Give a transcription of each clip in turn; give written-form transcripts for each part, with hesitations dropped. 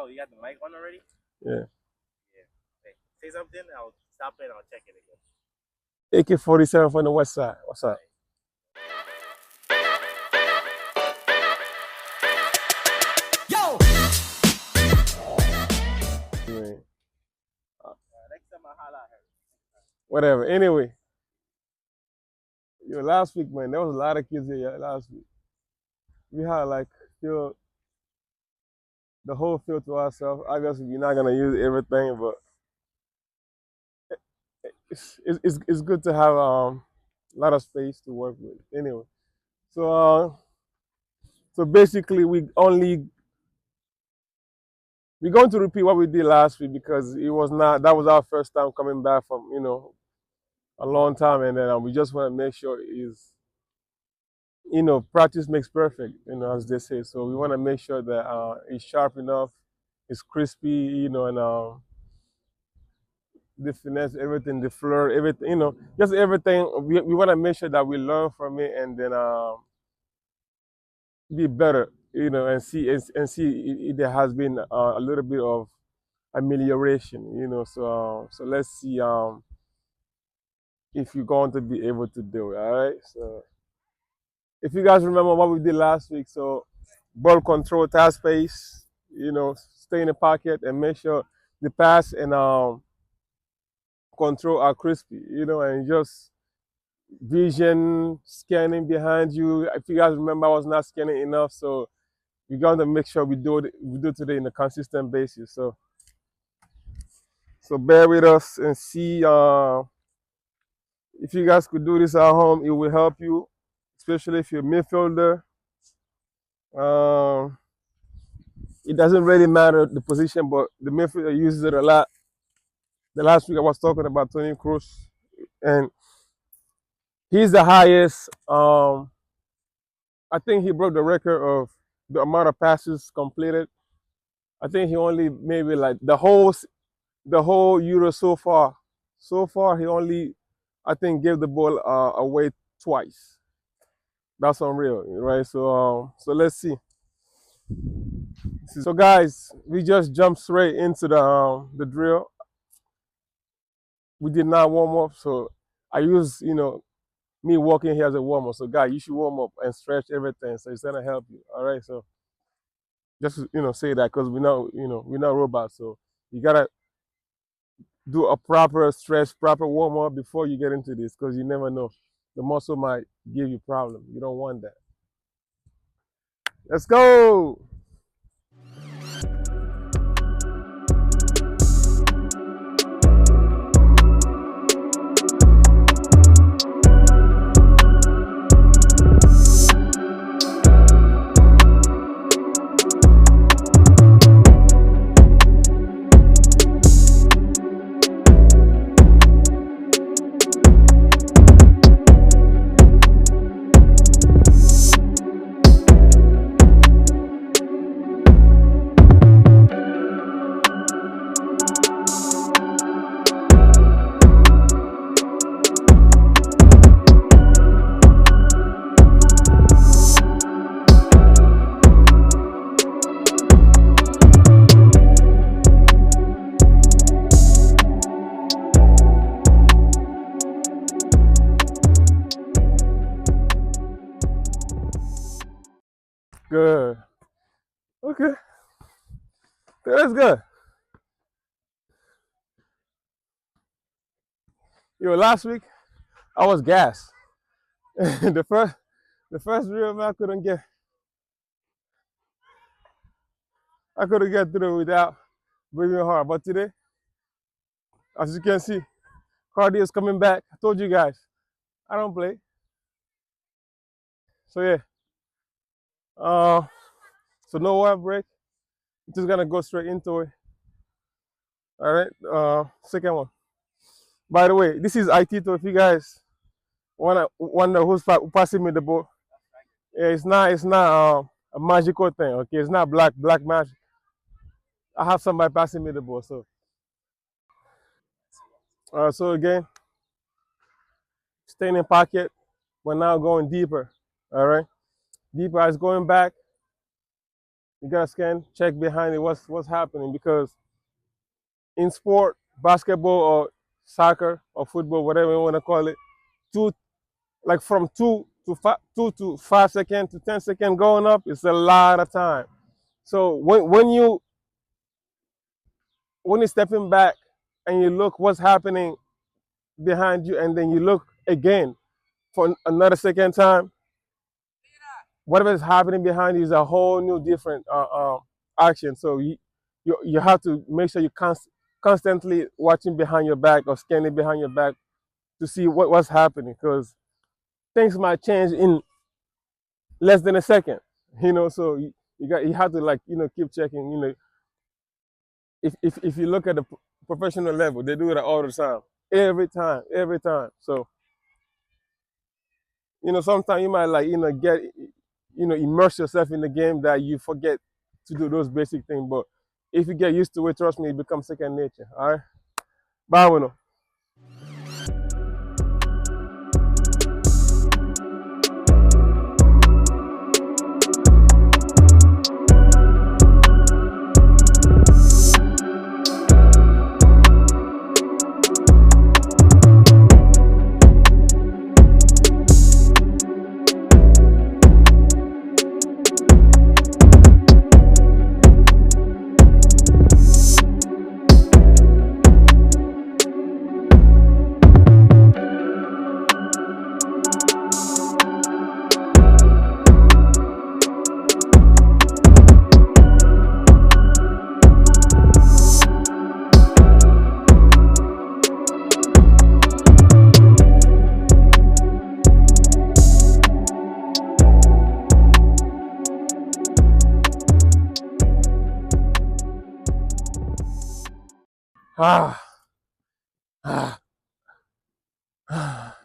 Oh, you got the mic on already? Yeah. Yeah. Hey, say something. I'll stop it and I'll check it again. AK-47 from the west side. What's All up? right. Man, Next time I'll holler at her. whatever. Anyway, yo, last week, man, there was a lot of kids here last week. We had like field, the whole field to ourselves. Obviously, we're not gonna use everything, but it's good to have a lot of space to work with. Anyway, so so basically, we're going to repeat what we did last week because it was not that was our first time coming back from a long time, and then we just want to make sure is practice makes perfect, as they say. So we want to make sure that it's sharp enough, it's crispy, and the finesse, everything, the floor, everything, just everything. We want to make sure that we learn from it and then be better, and see if there has been a little bit of amelioration, so let's see if you're going to be able to do it. All right. So if you guys remember what we did last week, so ball control, task space, stay in the pocket and make sure the pass and control are crispy, and just vision scanning behind you. If you guys remember, I was not scanning enough, so we got to make sure we do today in a consistent basis. So bear with us and see if you guys could do this at home, it will help you, especially if you're a midfielder. Um, it doesn't really matter the position, but the midfielder uses it a lot. The last week I was talking about Tony Cruz, and he's the highest. I think he broke the record of the amount of passes completed. I think he only maybe like the whole Euro so far. So far, he only I think gave the ball away twice. That's unreal, right? So let's see. So guys, we just jumped straight into the drill. We did not warm up, so I use me walking here as a warm up. So guys, you should warm up and stretch everything. So it's gonna help you. All right. So just say that because we're not robots. So you gotta do a proper stretch, proper warm up before you get into this because you never know. The muscle might give you problem. You don't want that. Let's go. Good. Okay. That's good. Last week I was gassed. the first real man I couldn't get through without breathing hard. But today, as you can see, cardio is coming back. I told you guys, I don't play. So yeah. Uh, so no warm break. Just gonna go straight into it. All right. Second one. By the way, this is Itito. If you guys wanna wonder who's passing me the ball, yeah, it's not a magical thing. Okay, it's not black magic. I have somebody passing me the ball. So again, staying in pocket. We're now going deeper. All right, deeper is going back. You gotta scan, check behind it, what's happening, because in sport, basketball or soccer or football, whatever you want to call it, two like from 2 to 5 seconds to 10 seconds going up, it's a lot of time. So when you're stepping back and you look what's happening behind you, and then you look again for another second time, whatever is happening behind you is a whole new different action. So you have to make sure you constantly watching behind your back or scanning behind your back to see what's happening, because things might change in less than a second. So you have to, like, keep checking. If you look at the professional level, they do it all the time, every time. So sometimes you might, like, get immerse yourself in the game that you forget to do those basic things. But if you get used to it, trust me, it becomes second nature. All right, bye, bueno. Ah, ah, ah.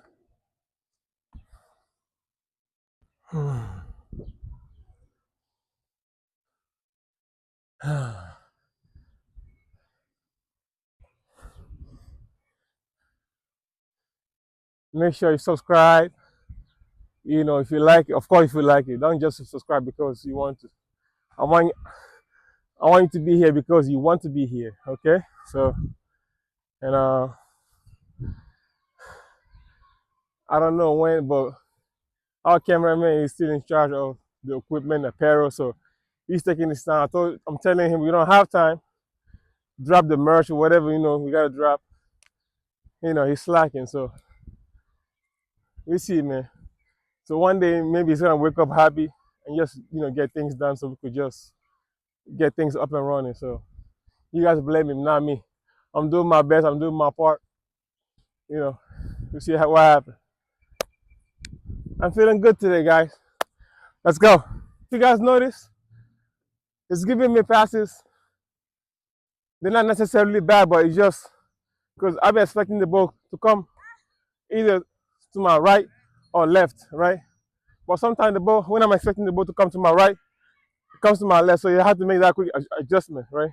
Make sure you subscribe. If you like it, of course, if you like it, don't just subscribe because you want to. I want I want you to be here because you want to be here. Okay, so, and I don't know when, but our cameraman is still in charge of the equipment, apparel, so he's taking his time. I'm telling him we don't have time. Drop the merch or whatever we gotta drop. He's slacking, so we see, man. So one day maybe he's gonna wake up happy and just get things done, so we could just get things up and running. So you guys blame him, not me. I'm doing my best. I'm doing my part. We see what happens. I'm feeling good today, guys. Let's go. If you guys notice, it's giving me passes. They're not necessarily bad, but it's just because I've been expecting the ball to come either to my right or left, right? But sometimes when I'm expecting the ball to come to my right, it comes to my left. So you have to make that quick adjustment, right?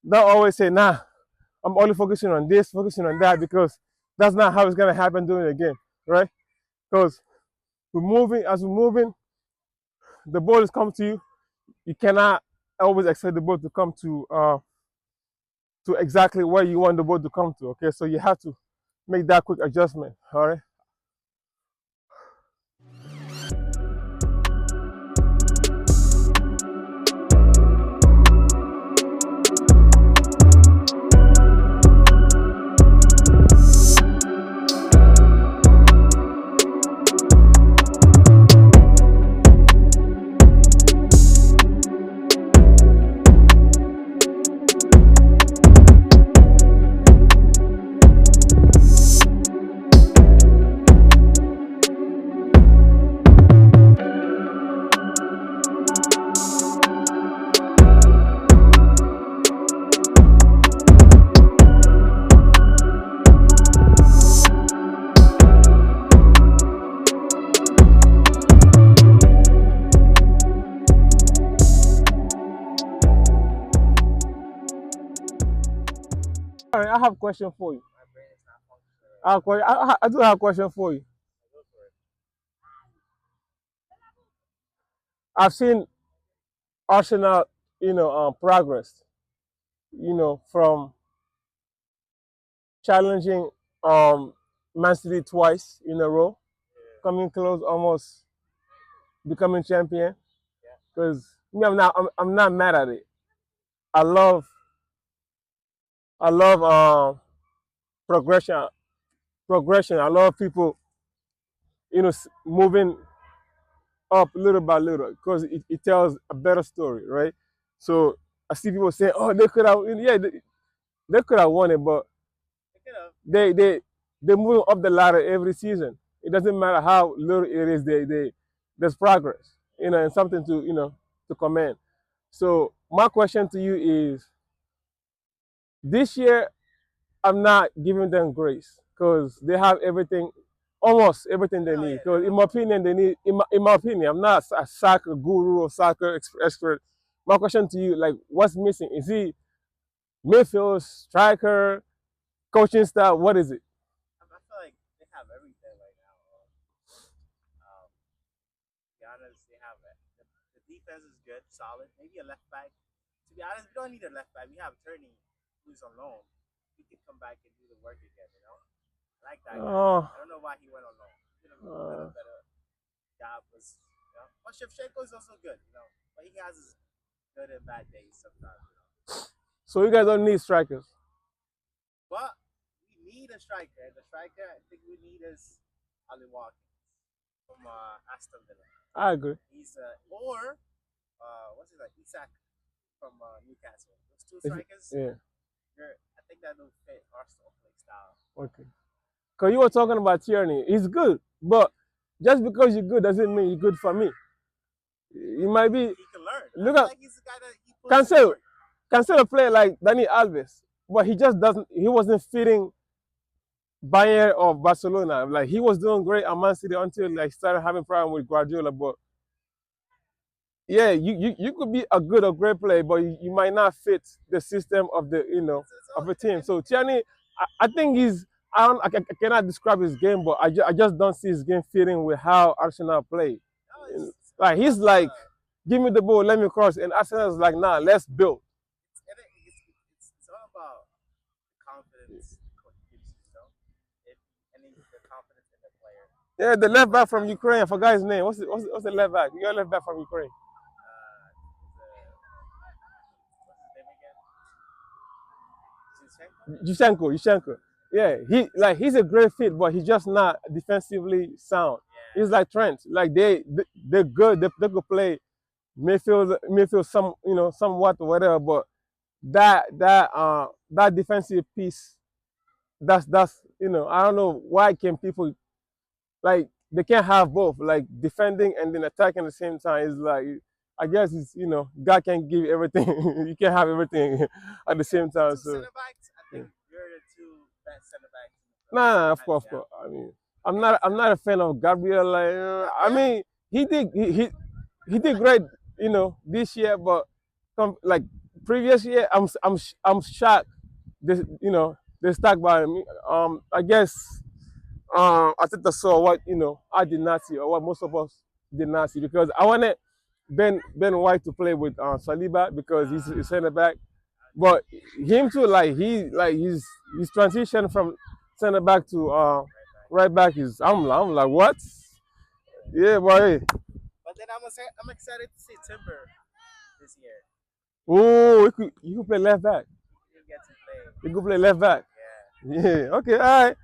Don't always say, nah, I'm only focusing on this, focusing on that, because that's not how it's going to happen during the game, right? Because as we're moving, the ball is coming to you. You cannot always expect the ball to come to exactly where you want the ball to come to, okay? So you have to make that quick adjustment, all right? All right, I have a question for you. My brain is not functioning right now. I do have a question for you. Go for it. I've seen Arsenal progress. From challenging um, Man City twice in a row, coming close, almost becoming champion. Because me, I'm not mad at it. I love I love progression. Progression. I love people, moving up little by little because it tells a better story, right? So I see people saying, "Oh, they could have, yeah, they could have won it," but they they they move up the ladder every season. It doesn't matter how little it is. There's progress, and something to to commend. So my question to you is, this year I'm not giving them grace because they have everything, almost everything they need. Because in my opinion, they need. In my opinion, I'm not a soccer guru or soccer expert. My question to you, like, what's missing? Is he midfield, striker, coaching style? What is it? I feel like they have everything right now. To be honest, they have it. The defense is good, solid. Maybe a left back. To be honest, we don't need a left back. We have Turney, who's on loan. He can come back and do the work again. I like that guy. I don't know why he went on loan. He could have done a better job. But Shevchenko is also good. But he has his good and bad days sometimes. So you guys don't need strikers. But we need a striker. And the striker I think we need is Ali Watkins from Aston Villa. I agree. He's or what's his name? Isak from Newcastle. Those two strikers. Yeah. I think that will fit Arsenal play style. Okay. Because you were talking about Tierney. He's good, but just because you're good doesn't mean you're good for me. You might be. He can learn. Look at like he's the guy that he puts Cancelo play like Dani Alves, but he just doesn't. He wasn't fitting Bayern or Barcelona. Like, he was doing great at Man City until started having problem with Guardiola. But yeah, you could be a good or great player, but you might not fit the system of the of a team. So Tierney, I think I cannot describe his game, but I just don't see his game fitting with how Arsenal play. Like, he's like, give me the ball, let me cross, and Arsenal is like, nah, let's build. It's all about confidence. The confidence in the player. Yeah, the left back from Ukraine. I forgot his name. What's the left back? Your left back from Ukraine. What's his name again? Yushchenko. Yeah, he's a great fit, but he's just not defensively sound. Yeah. He's like Trent. Like, they're good. They could play midfield somewhat or whatever. But that defensive piece, that's I don't know why can people, like, they can't have both, like defending and then attacking at the same time. It's like, I guess it's God can give everything. You can't have everything at the same time. So center backs, I think you're the two best center backs. nah, of course. I mean, I'm not a fan of Gabriel. Like, I mean, he did great, this year, but like previous year, I'm shocked. This, they stuck by me. I guess I think I saw what I did not see, or what most of us did not see, because I wanted Ben White to play with Saliba because he's a center back, but him too, like his transition from center back to right back is, I'm like, what? Yeah, boy. But then I'm excited to see Timber this year. Oh, you could play left back. He gets to play. You could play left back. Yeah. Yeah. Okay. All right.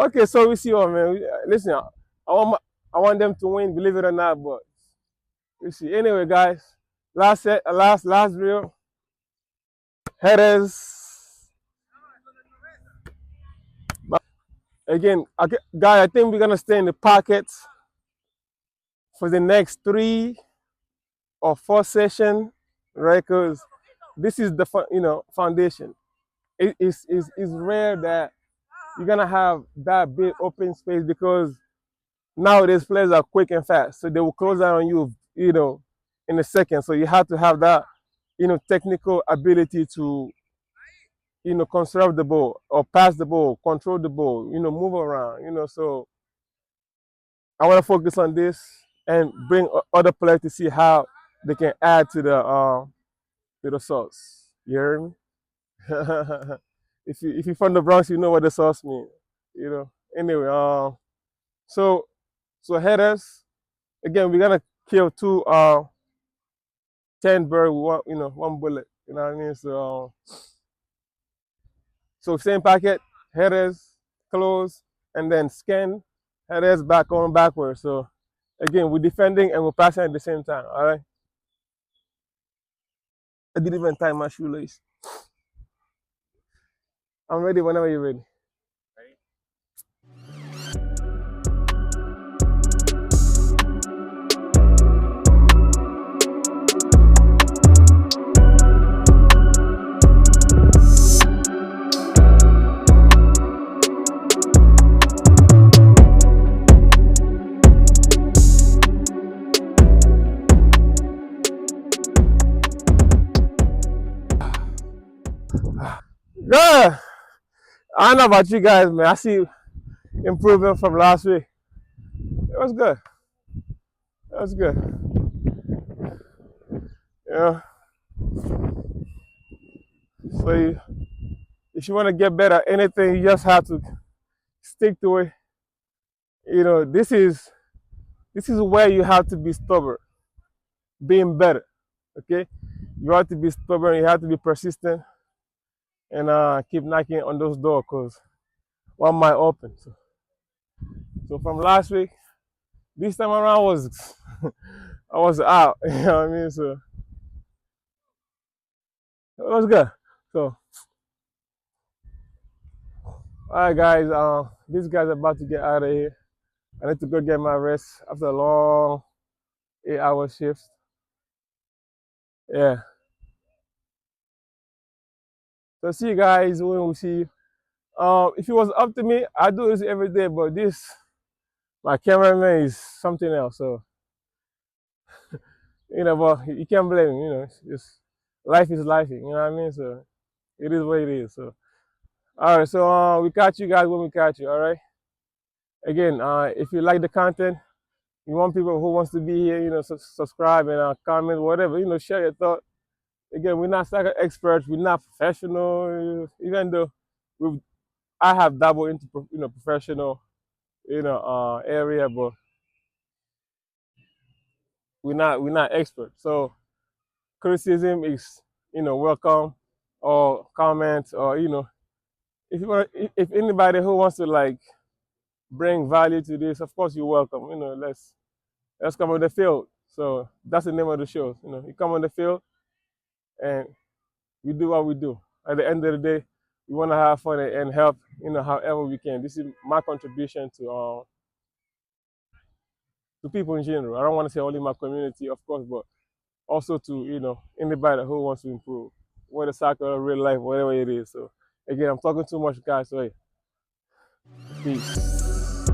Okay. So we see what, man. Listen, I want them to win, believe it or not, but we see. Anyway, guys, last drill. Headers. Again, guys, I think we're gonna stay in the pocket for the next 3 or 4 sessions, right? Because this is the foundation. It's rare that you're gonna have that big open space, because nowadays players are quick and fast, so they will close out on you, in a second. So you have to have that, technical ability to, conserve the ball or pass the ball, control the ball, move around, So I want to focus on this and bring other players to see how they can add to the Little sauce. You hear me? If you're from the Bronx, you know what the sauce means. You know. Anyway, so so headers again. We're gonna kill two 10 bird with one bullet. You know what I mean? So same packet, headers, close, and then scan, headers back on backwards. So again, we're defending and we're passing at the same time. All right. I didn't even tie my shoelace. I'm ready whenever you're ready. Ready? Yeah. I don't know about you guys, man. I see improvement from last week. It was good. It was good. Yeah. So if you want to get better at anything, you just have to stick to it. This is where you have to be stubborn, being better. Okay, you have to be stubborn. You have to be persistent, and keep knocking on those doors because one might open. So from last week, this time around I was out. You know what I mean? So it was good. So all right, guys. These guys are about to get out of here. I need to go get my rest after a long 8-hour shift. Yeah. So see you guys when we see you. If it was up to me, I do this every day, but my cameraman is something else. So but you can't blame him. It's just life is life. You know what I mean? So it is what it is. So all right. So we catch you guys when we catch you. All right. Again, if you like the content, you want people who wants to be here, subscribe and comment, whatever. Share your thought. Again, we're not soccer experts. We're not professional. Even though I have dabbled into professional area, but we're not experts. So criticism is welcome, or comments, or if anybody who wants to like bring value to this, of course you're welcome. Let's come on the field. So that's the name of the show. You come on the field and we do what we do. At the end of the day, we want to have fun and help however we can. This is my contribution to people in general. I don't want to say only my community, of course, but also to anybody who wants to improve, whether soccer or real life, whatever it is. So again, I'm talking too much, guys. So hey, peace.